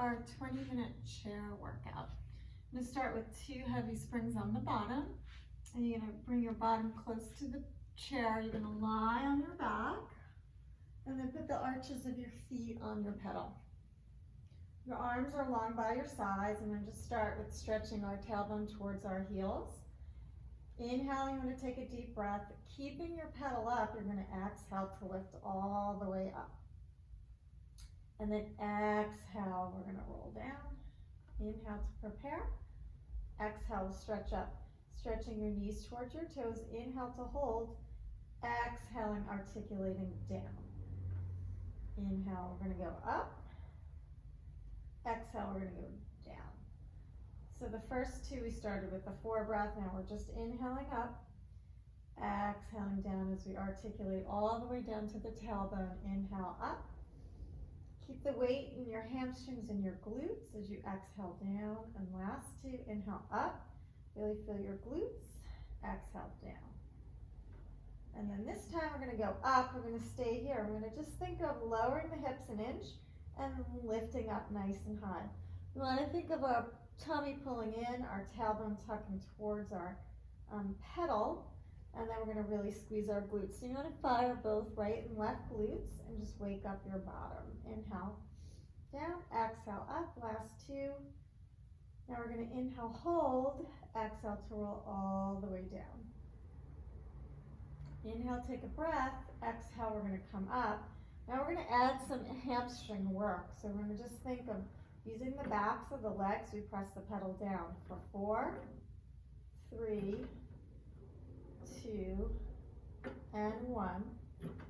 our 20-minute chair workout. I'm gonna start with 2 heavy springs on the bottom, and you're gonna bring your bottom close to the chair. You're gonna lie on your back, and then put the arches of your feet on your pedal. Your arms are long by your sides, and then just start with stretching our tailbone towards our heels. Inhale, you want to take a deep breath. Keeping your pedal up, you're going to exhale to lift all the way up. And then exhale, we're going to roll down. Inhale to prepare. Exhale to stretch up. Stretching your knees towards your toes. Inhale to hold. Exhaling, articulating down. Inhale, we're going to go up. Exhale, we're going to go down. So the first 2 we started with the 4 breath. Now we're just inhaling up, exhaling down as we articulate all the way down to the tailbone. Inhale up. Keep the weight in your hamstrings and your glutes as you exhale down. And last 2, inhale up. Really feel your glutes. Exhale down. And then this time we're going to go up. We're going to stay here. We're going to just think of lowering the hips an inch and lifting up nice and high. We want to think of our tummy pulling in, our tailbone tucking towards our pedal, and then we're going to really squeeze our glutes. So you want to fire both right and left glutes and just wake up your bottom. Inhale, down, exhale, up, last 2. Now we're going to inhale, hold, exhale to roll all the way down. Inhale, take a breath, exhale, we're going to come up. Now we're going to add some hamstring work. So we're going to just think of using the backs of the legs. We press the pedal down for 4, 3, 2, and 1.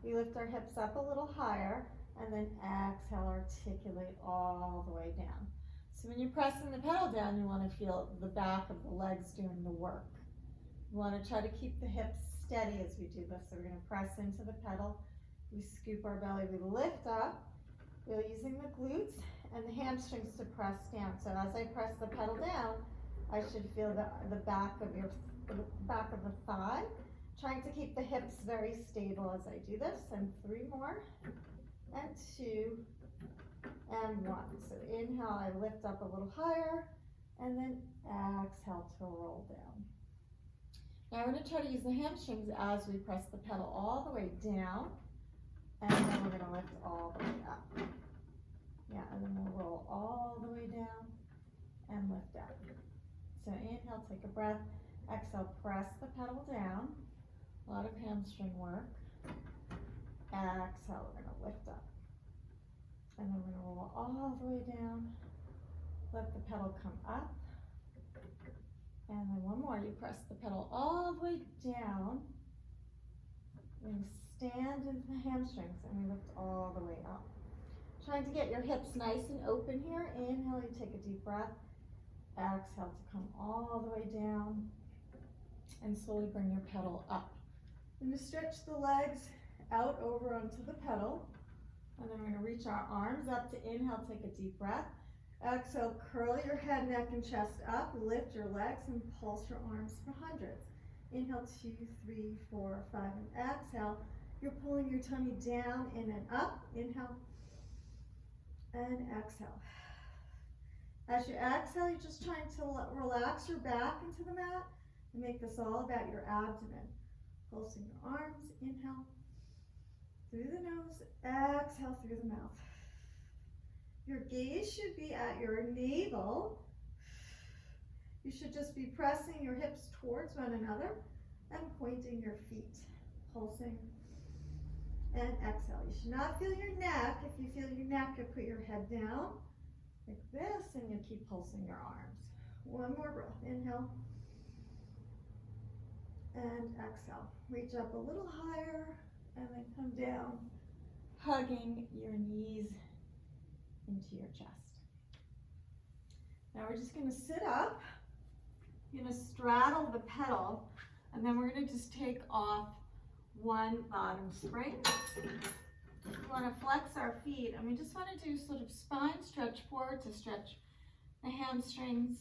We lift our hips up a little higher, and then exhale, articulate all the way down. So when you're pressing the pedal down, you want to feel the back of the legs doing the work. You want to try to keep the hips steady as we do this. So we're going to press into the pedal. We scoop our belly, we lift up, really using the glutes and the hamstrings to press down. So as I press the pedal down, I should feel the back of the thigh. Trying to keep the hips very stable as I do this. And 3 more, and 2, and 1. So inhale, I lift up a little higher, and then exhale to roll down. Now we're going to try to use the hamstrings as we press the pedal all the way down. And then we're going to lift all the way up. Yeah, and then we'll roll all the way down and lift up. So inhale, take a breath. Exhale, press the pedal down. A lot of hamstring work. Exhale, we're going to lift up. And then we're going to roll all the way down. Let the pedal come up. And then 1 more. You press the pedal all the way down. And stand into the hamstrings, and we lift all the way up. Trying to get your hips nice and open here. Inhale, you take a deep breath. Exhale to come all the way down, and slowly bring your pedal up. We're going to stretch the legs out over onto the pedal, and then we're going to reach our arms up to inhale, take a deep breath. Exhale, curl your head, neck, and chest up. Lift your legs and pulse your arms for hundreds. Inhale, 2, 3, 4, 5, and exhale. You're pulling your tummy down, in and up. Inhale, and exhale. As you exhale, you're just trying to relax your back into the mat and make this all about your abdomen. Pulsing your arms. Inhale, through the nose. Exhale, through the mouth. Your gaze should be at your navel. You should just be pressing your hips towards one another and pointing your feet. Pulsing. And exhale. You should not feel your neck. If you feel your neck, you put your head down like this, and you keep pulsing your arms. 1 more breath. Inhale. And exhale. Reach up a little higher, and then come down, hugging your knees into your chest. Now we're just going to sit up. You're going to straddle the pedal, and then we're going to just take off 1 bottom spring. We want to flex our feet, and we just want to do sort of spine stretch forward to stretch the hamstrings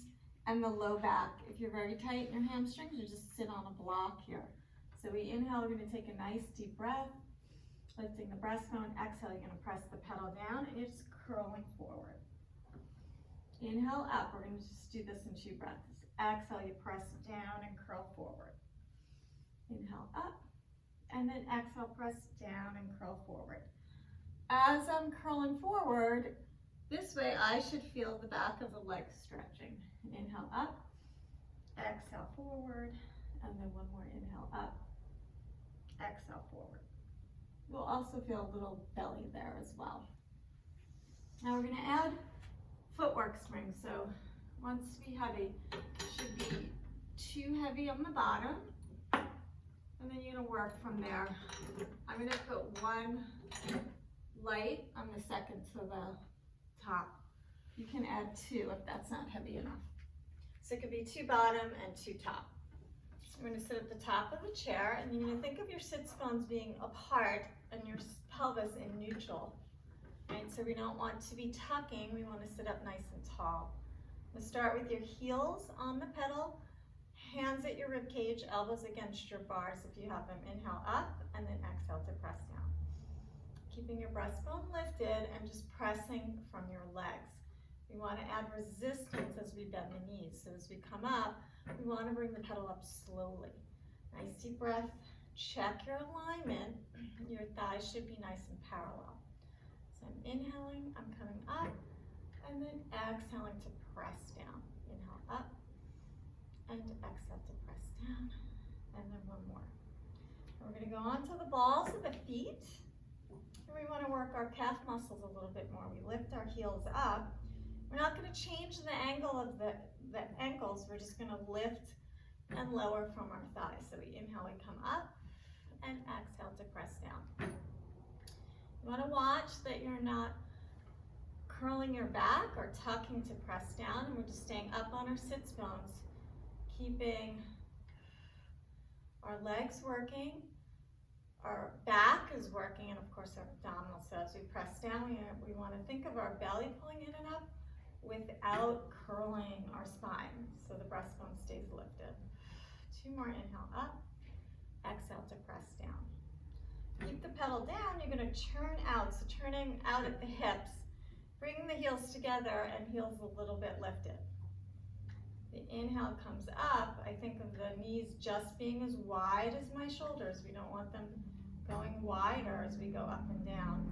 and the low back. If you're very tight in your hamstrings, you just sit on a block here. So we inhale, we're going to take a nice deep breath, lifting the breastbone. Exhale, you're going to press the pedal down, and you're just curling forward. Inhale up. We're going to just do this in 2 breaths. Exhale, you press down and curl forward. Inhale up, and then exhale, press down and curl forward. As I'm curling forward, this way I should feel the back of the legs stretching. Inhale up, exhale forward, and then one more inhale up, exhale forward. We'll also feel a little belly there as well. Now we're going to add footwork swing. So once we have should be 2 heavy on the bottom, and then you're going to work from there. I'm going to put 1 light on the second to the top. You can add 2 if that's not heavy enough. So it could be 2 bottom and 2 top. I'm going to sit at the top of the chair, and you're going to think of your sits bones being apart and your pelvis in neutral. Right? So we don't want to be tucking, we want to sit up nice and tall. We'll start with your heels on the pedal, hands at your rib cage, elbows against your bars if you have them. Inhale up, and then exhale to press down. Keeping your breastbone lifted and just pressing from your legs. We want to add resistance as we bend the knees. So as we come up, we want to bring the pedal up slowly. Nice deep breath. Check your alignment. Your thighs should be nice and parallel. So I'm inhaling, I'm coming up, and then exhaling to press down. Inhale up, and exhale to press down, and then 1 more. We're going to go on to the balls of the feet. And we want to work our calf muscles a little bit more. We lift our heels up. We're not going to change the angle of the ankles. We're just going to lift and lower from our thighs. So we inhale, we come up, and exhale to press down. You want to watch that you're not curling your back or tucking to press down, and we're just staying up on our sits bones, keeping our legs working, our back is working, and of course our abdominals. So as we press down, we want to think of our belly pulling in and up without curling our spine, so the breastbone stays lifted. 2 more, inhale up, exhale to press down. Keep the pedal down, you're going to turn out, so turning out at the hips, bringing the heels together and heels a little bit lifted. The inhale comes up, I think of the knees just being as wide as my shoulders. We don't want them going wider as we go up and down.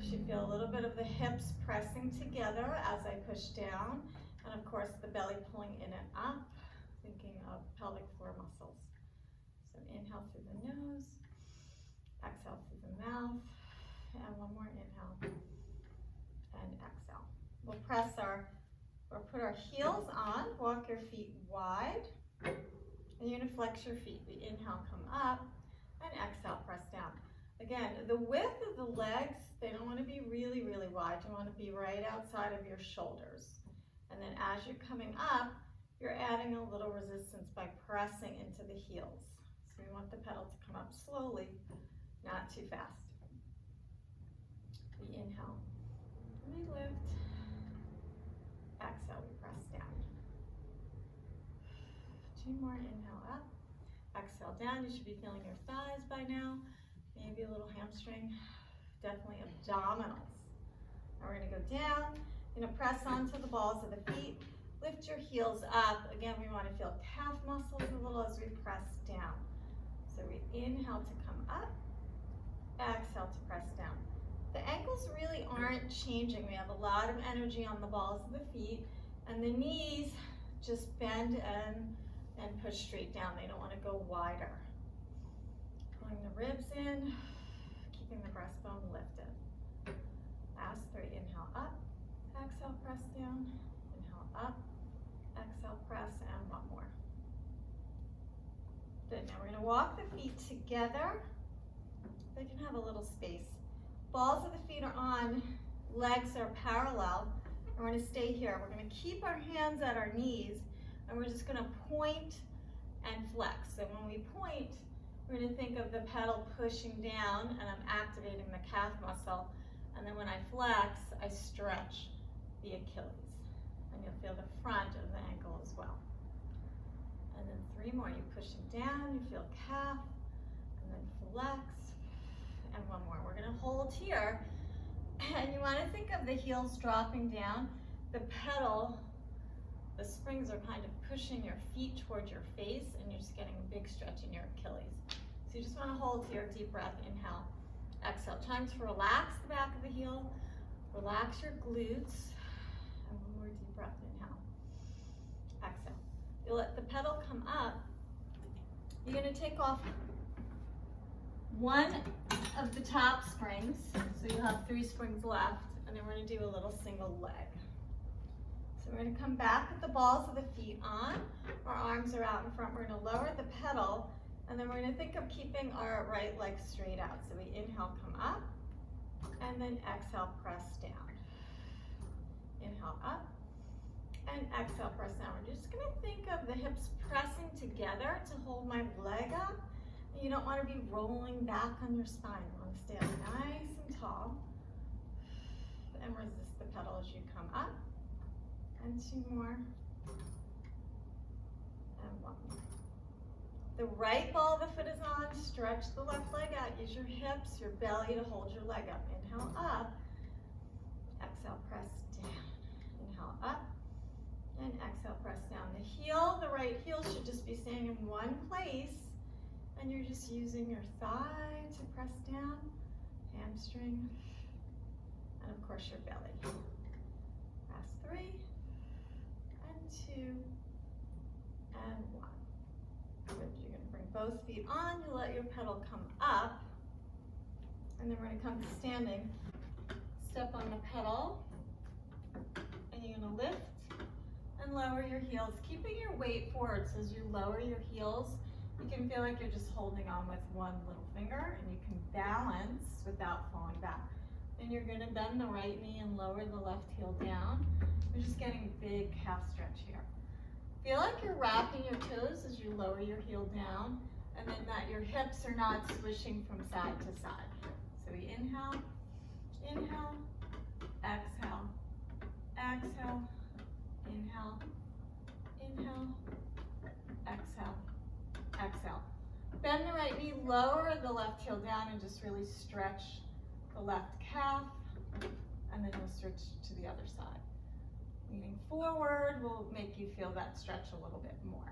You should feel a little bit of the hips pressing together as I push down, and of course the belly pulling in and up, thinking of pelvic floor muscles. So inhale through the nose, exhale through the mouth, and 1 more inhale, and exhale. We'll put our heels on, walk your feet wide, and you're going to flex your feet. We inhale, come up, and exhale, press down. Again, the width of the legs, they don't want to be really, really wide. You want to be right outside of your shoulders. And then as you're coming up, you're adding a little resistance by pressing into the heels. So we want the pedal to come up slowly, not too fast. We inhale, and we lift. Exhale, we press down. 2 more, inhale up. Exhale down, you should be feeling your thighs by now. Maybe a little hamstring, definitely abdominals. Now we're going to go down, you're going to press onto the balls of the feet, lift your heels up. Again, we want to feel calf muscles a little as we press down. So we inhale to come up, exhale to press down. The ankles really aren't changing. We have a lot of energy on the balls of the feet, and the knees just bend and push straight down. They don't want to go wider. Pulling the ribs in, keeping the breastbone lifted. Last 3, inhale up, exhale, press down, inhale up, exhale, press, and 1 more. Good, now we're going to walk the feet together. They can have a little space. Balls of the feet are on, legs are parallel, and we're going to stay here. We're going to keep our hands at our knees, and we're just going to point and flex. So when we point, we're going to think of the pedal pushing down, and I'm activating the calf muscle, and then when I flex, I stretch the Achilles, and you'll feel the front of the ankle as well. And then 3 more, you're pushing down, you feel calf, and then flex. And 1 more. We're going to hold here, and you want to think of the heels dropping down, the pedal, the springs are kind of pushing your feet towards your face, and you're just getting a big stretch in your Achilles. So you just want to hold here, deep breath, inhale, exhale. Time to relax the back of the heel, relax your glutes, and one more deep breath, inhale, exhale. You let the pedal come up. You're going to take off one of the top springs, so you have 3 springs left, and then we're going to do a little single leg. So we're going to come back with the balls of the feet on, our arms are out in front, we're going to lower the pedal, and then we're going to think of keeping our right leg straight out. So we inhale, come up, and then exhale, press down. Inhale up, and exhale, press down. We're just going to think of the hips pressing together to hold my leg up. You don't want to be rolling back on your spine. You want to stay up nice and tall, and resist the pedal as you come up. And 2 more, and 1 more. The right ball of the foot is on, stretch the left leg out, use your hips, your belly to hold your leg up. Inhale up, exhale, press down. Inhale up, and exhale, press down. The heel, the right heel should just be staying in one place, and you're just using your thigh to press down, hamstring, and of course your belly. Last 3, and 2, and 1. Good. You're going to bring both feet on. You let your pedal come up, and then we're going to come to standing. Step on the pedal, and you're going to lift and lower your heels, keeping your weight forward. So as you lower your heels, you can feel like you're just holding on with one little finger, and you can balance without falling back. Then you're going to bend the right knee and lower the left heel down. We're just getting a big calf stretch here. Feel like you're wrapping your toes as you lower your heel down, and then that your hips are not swishing from side to side. So we inhale, inhale, exhale, exhale, inhale, inhale, exhale, exhale. Bend the right knee, lower the left heel down, and just really stretch the left calf, and then you'll switch to the other side. Leaning forward will make you feel that stretch a little bit more.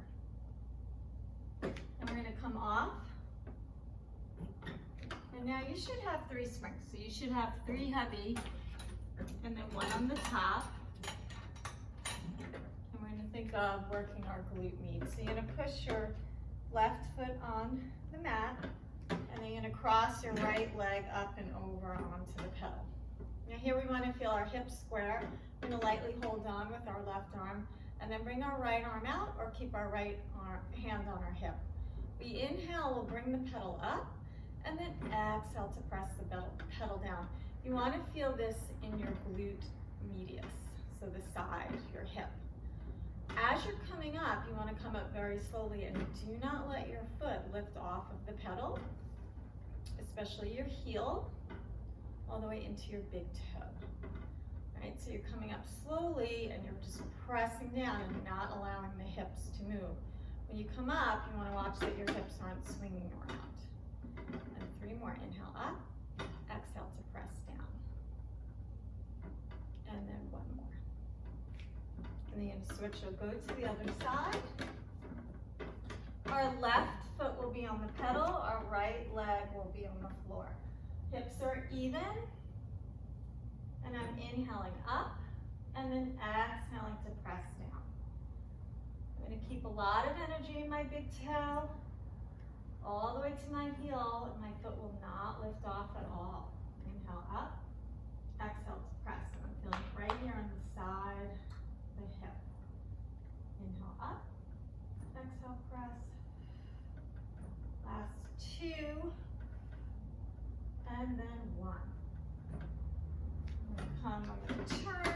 And we're going to come off. And now you should have 3 springs. So you should have 3 heavy, and then 1 on the top. And we're going to think of working our glute med. So you're going to push your left foot on the mat, and then you're going to cross your right leg up and over onto the pedal. Now here we want to feel our hips square. We're going to lightly hold on with our left arm, and then bring our right arm out, or keep our right hand on our hip. We inhale, we'll bring the pedal up, and then exhale to press the pedal down. You want to feel this in your glute medius, so the side, your hip. As you're coming up, you want to come up very slowly, and do not let your foot lift off of the pedal, especially your heel, all the way into your big toe. Right, so you're coming up slowly, and you're just pressing down and not allowing the hips to move. When you come up, you want to watch that your hips aren't swinging around. And 3 more. Inhale up, exhale to press down. And then 1 more. And then you're going to switch, you'll go to the other side. Our left foot will be on the pedal, our right leg will be on the floor. Hips are even. And I'm inhaling up, and then exhaling to press down. I'm going to keep a lot of energy in my big toe, all the way to my heel, and my foot will not lift off at all. Inhale up, exhale to press. And I'm feeling it right here on the side of the hip. Inhale up, exhale, press. Last 2, and then 1. I'm going to turn,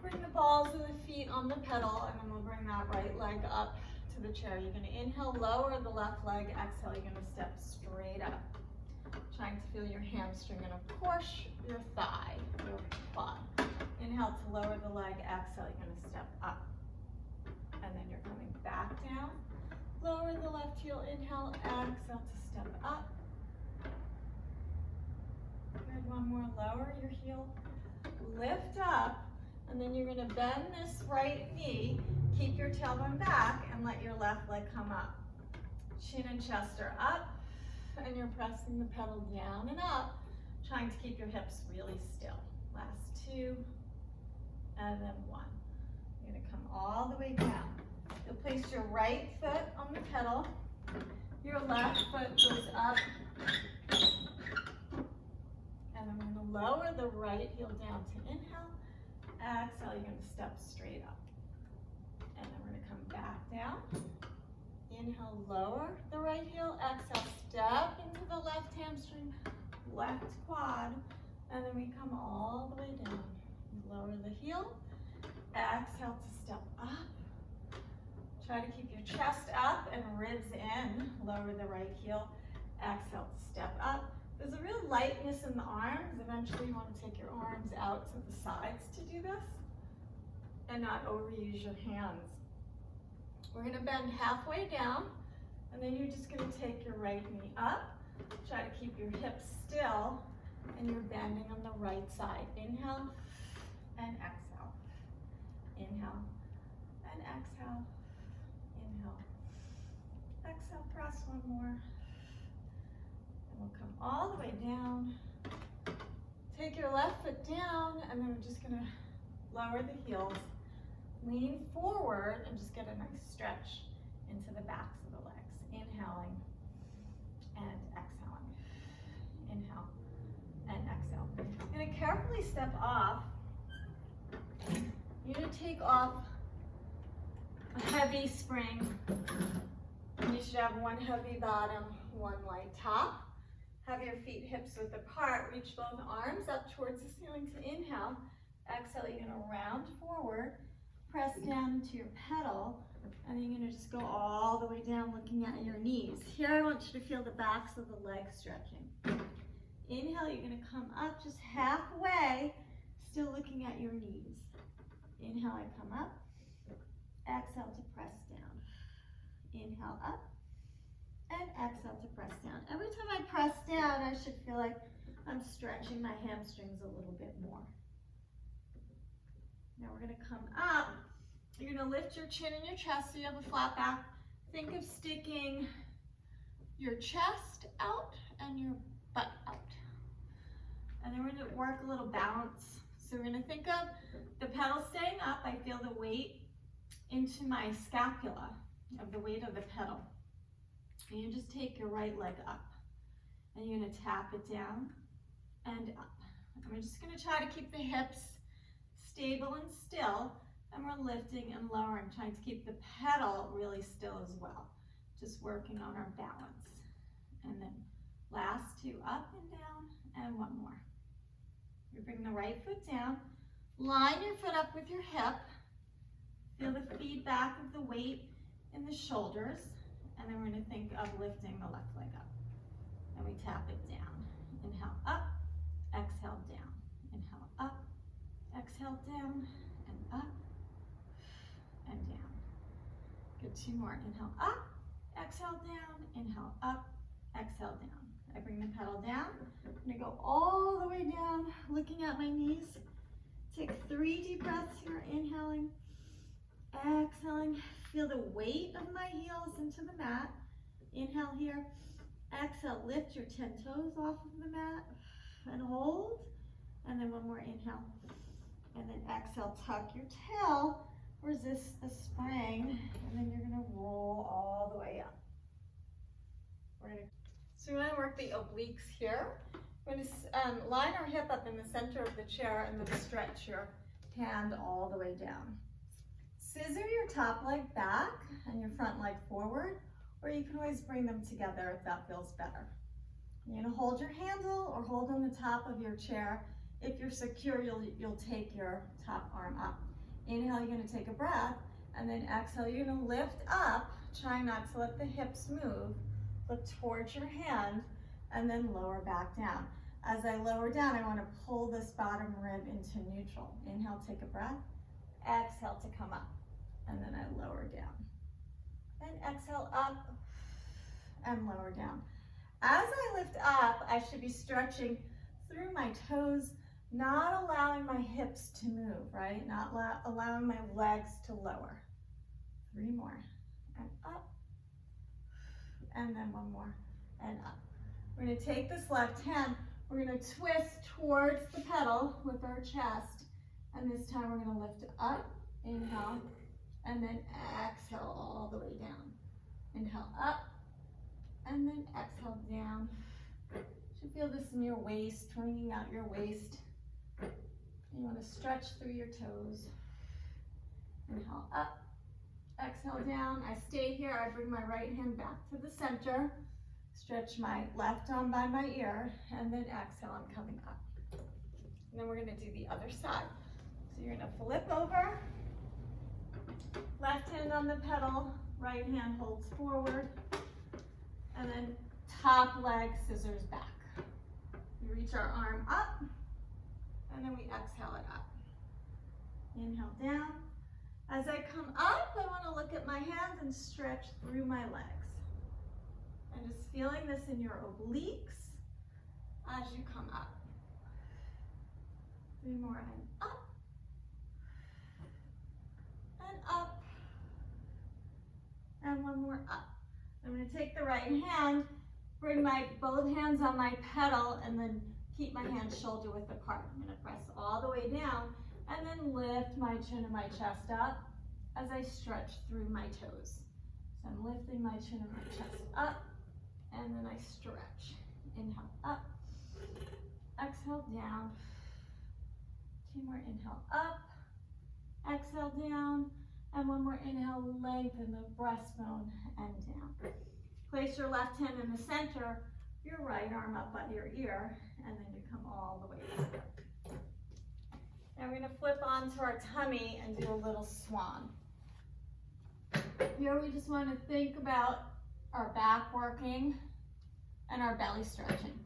bring the balls of the feet on the pedal, and then we'll bring that right leg up to the chair. You're going to inhale, lower the left leg, exhale, you're going to step straight up. Trying to feel your hamstring and of course your thigh, your quad. Inhale to lower the leg, exhale, you're going to step up. And then you're coming back down. Lower the left heel, inhale, exhale to step up. Good, 1 more, lower your heel, lift up, And then you're gonna bend this right knee, keep your tailbone back, and let your left leg come up. Chin and chest are up, and you're pressing the pedal down and up, trying to keep your hips really still. Last 2, and then 1. You're gonna come all the way down. You'll place your right foot on the pedal, your left foot goes up, and I'm gonna lower the right heel down to inhale. Exhale, you're gonna step straight up. And then we're gonna come back down. Inhale, lower the right heel. Exhale, step into the left hamstring, left quad. And then we come all the way down. Lower the heel. Exhale to step up. Try to keep your chest up and ribs in. Lower the right heel. Exhale to step up. There's a real lightness in the arms. Eventually you want to take your arms out to the sides to do this and not overuse your hands. We're going to bend halfway down, and then you're just going to take your right knee up. Try to keep your hips still, and you're bending on the right side. Inhale and exhale. Inhale and exhale. Inhale. Exhale, press one more. We'll come all the way down. Take your left foot down, and then we're just gonna lower the heels. Lean forward and just get a nice stretch into the backs of the legs. Inhaling and exhaling. Inhale and exhale. You're gonna carefully step off. You're gonna take off a heavy spring. You should have one heavy bottom, one light top. Have your feet hips width apart. Reach both arms up towards the ceiling to inhale. Exhale, you're gonna round forward, press down into your pedal, and you're gonna just go all the way down looking at your knees. Here I want you to feel the backs of the legs stretching. Inhale, you're gonna come up just halfway, still looking at your knees. Inhale, I come up. Exhale to press down. Inhale up. And exhale to press down. Every time I press down, I should feel like I'm stretching my hamstrings a little bit more. Now we're gonna come up. You're gonna lift your chin and your chest so you have a flat back. Think of sticking your chest out and your butt out. And then we're gonna work a little balance. So we're gonna think of the pedal staying up. I feel the weight into my scapula of the weight of the pedal. And you just take your right leg up, and you're gonna tap it down and up. And we're just gonna try to keep the hips stable and still, and we're lifting and lowering, trying to keep the pedal really still as well. Just working on our balance. And then last 2, up and down, and 1 more. You bring the right foot down, line your foot up with your hip, feel the feedback of the weight in the shoulders. And then we're gonna think of lifting the left leg up. And we tap it down. Inhale up, exhale down. Inhale up, exhale down, and up, and down. Good, 2 more. Inhale up, exhale down, inhale up, exhale down. I bring the pedal down. I'm gonna go all the way down, looking at my knees. Take 3 deep breaths here, inhaling, exhaling. Feel the weight of my heels into the mat. Inhale here. Exhale, lift your 10 toes off of the mat and hold. And then 1 more inhale. And then exhale, tuck your tail, resist the spring, and then you're gonna roll all the way up. So we're gonna work the obliques here. We're gonna line our hip up in the center of the chair and then stretch your hand all the way down. Scissor your top leg back and your front leg forward, or you can always bring them together if that feels better. You're gonna hold your handle or hold on the top of your chair. If you're secure, you'll take your top arm up. Inhale, you're gonna take a breath, and then exhale, you're gonna lift up, trying not to let the hips move. Look towards your hand, and then lower back down. As I lower down, I wanna pull this bottom rib into neutral. Inhale, take a breath. Exhale to come up. And then I lower down. And exhale up and lower down. As I lift up, I should be stretching through my toes, Not allowing my hips to move, right? Not allowing my legs to lower. 3 more, and up, and then 1 more, and up. We're gonna take this left hand, we're gonna twist towards the pedal with our chest, and this time we're gonna lift it up, inhale, and then exhale all the way down. Inhale up, and then exhale down. You should feel this in your waist, wringing out your waist. You want to stretch through your toes. Inhale up, exhale down. I stay here, I bring my right hand back to the center, stretch my left arm by my ear, and then exhale, I'm coming up. And then we're gonna do the other side. So you're gonna flip over, left hand on the pedal, right hand holds forward, and then top leg scissors back. We reach our arm up, and then we exhale it up. Inhale down. As I come up, I want to look at my hands and stretch through my legs. And just feeling this in your obliques as you come up. 3 more, and up. And up. And 1 more up. I'm going to take the right hand, bring both hands on my pedal, and then keep my hands shoulder width apart. I'm going to press all the way down and then lift my chin and my chest up as I stretch through my toes. So I'm lifting my chin and my chest up, and then I stretch. Inhale up, exhale down. 2 more, inhale up, exhale down, and 1 more inhale, lengthen the breastbone and down. Place your left hand in the center, your right arm up by your ear, and then you come all the way down. Now we're gonna flip onto our tummy and do a little swan. Here we just wanna think about our back working and our belly stretching.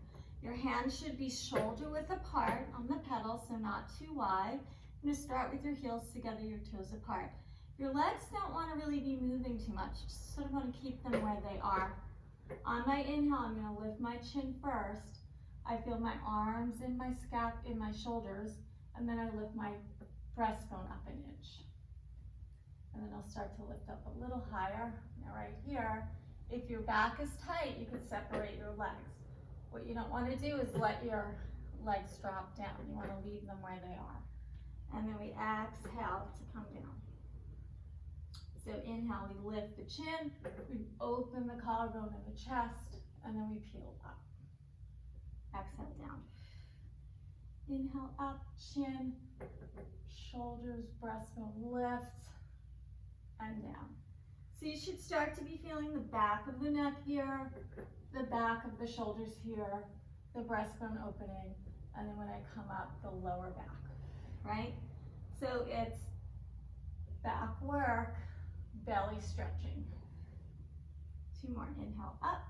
Your hands should be shoulder width apart on the pedal, so not too wide. You're gonna start with your heels together, your toes apart. Your legs don't wanna really be moving too much, just sort of wanna keep them where they are. On my inhale, I'm gonna lift my chin first. I feel my arms in my in my shoulders, and then I lift my breastbone up an inch. And then I'll start to lift up a little higher. Now right here, if your back is tight, you can separate your legs. What you don't want to do is let your legs drop down. You want to leave them where they are. And then we exhale to come down. So inhale, we lift the chin, we open the collarbone and the chest, and then we peel up. Exhale down. Inhale up, chin, shoulders, breastbone lifts, and down. So you should start to be feeling the back of the neck here, the back of the shoulders here, the breastbone opening, and then when I come up, the lower back, right? So it's back work, belly stretching. 2 more, inhale up,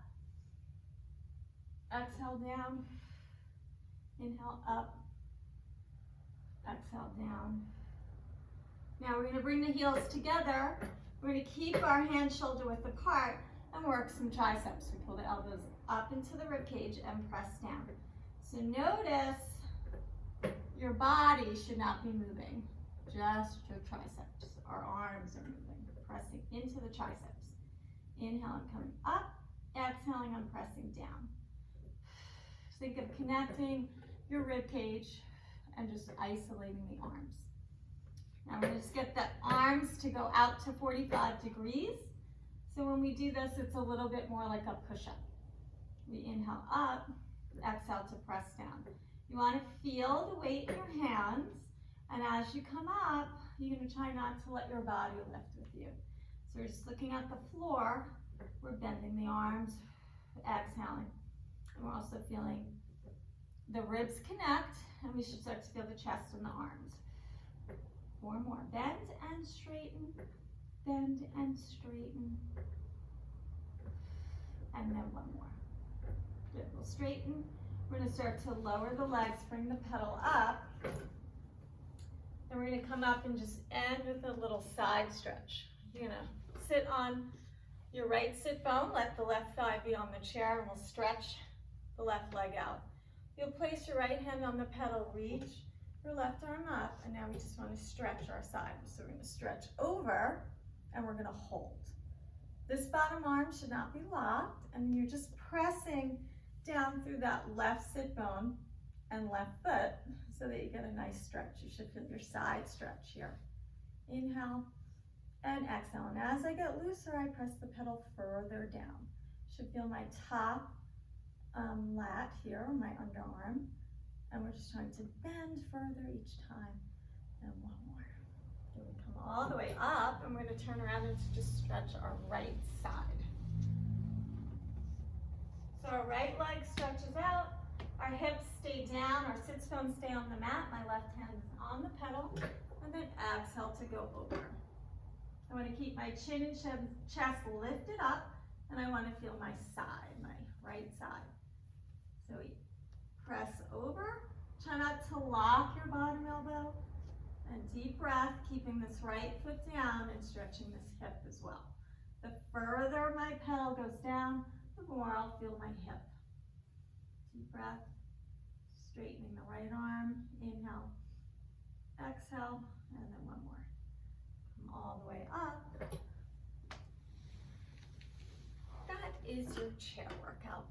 exhale down, inhale up, exhale down. Now we're going to bring the heels together. We're going to keep our hands shoulder width apart and work some triceps. We pull the elbows up into the rib cage and press down. So notice your body should not be moving, just your triceps. Our arms are moving, pressing into the triceps. Inhale, I'm coming up. Exhaling, I'm pressing down. Think of connecting your rib cage and just isolating the arms. Now we're going to just get the arms to go out to 45 degrees. So when we do this, it's a little bit more like a push-up. We inhale up, exhale to press down. You want to feel the weight in your hands, and as you come up, you're going to try not to let your body lift with you. So we're just looking at the floor, we're bending the arms, exhaling. And we're also feeling the ribs connect, and we should start to feel the chest and the arms. 4 more, bend and straighten, bend and straighten. And then 1 more. Good, we'll straighten. We're gonna start to lower the legs, bring the pedal up. Then we're gonna come up and just end with a little side stretch. You're gonna sit on your right sit bone, let the left thigh be on the chair, and we'll stretch the left leg out. You'll place your right hand on the pedal, reach your left arm up, and now we just want to stretch our side. So we're going to stretch over, and we're going to hold. This bottom arm should not be locked, and you're just pressing down through that left sit bone and left foot so that you get a nice stretch. You should feel your side stretch here. Inhale and exhale. And as I get looser, I press the pedal further down. Should feel my top lat here, my underarm. And we're just trying to bend further each time. And one more. Then we come all the way up, and we're going to turn around and just stretch our right side. So our right leg stretches out, our hips stay down, our sits bones stay on the mat, my left hand is on the pedal, and then exhale to go over. I want to keep my chin and chest lifted up, and I want to feel my side, my right side. So we press over, try not to lock your bottom elbow, and deep breath, keeping this right foot down and stretching this hip as well. The further my pedal goes down, the more I'll feel my hip. Deep breath, straightening the right arm, inhale, exhale, and then one more. Come all the way up. That is your chair workout.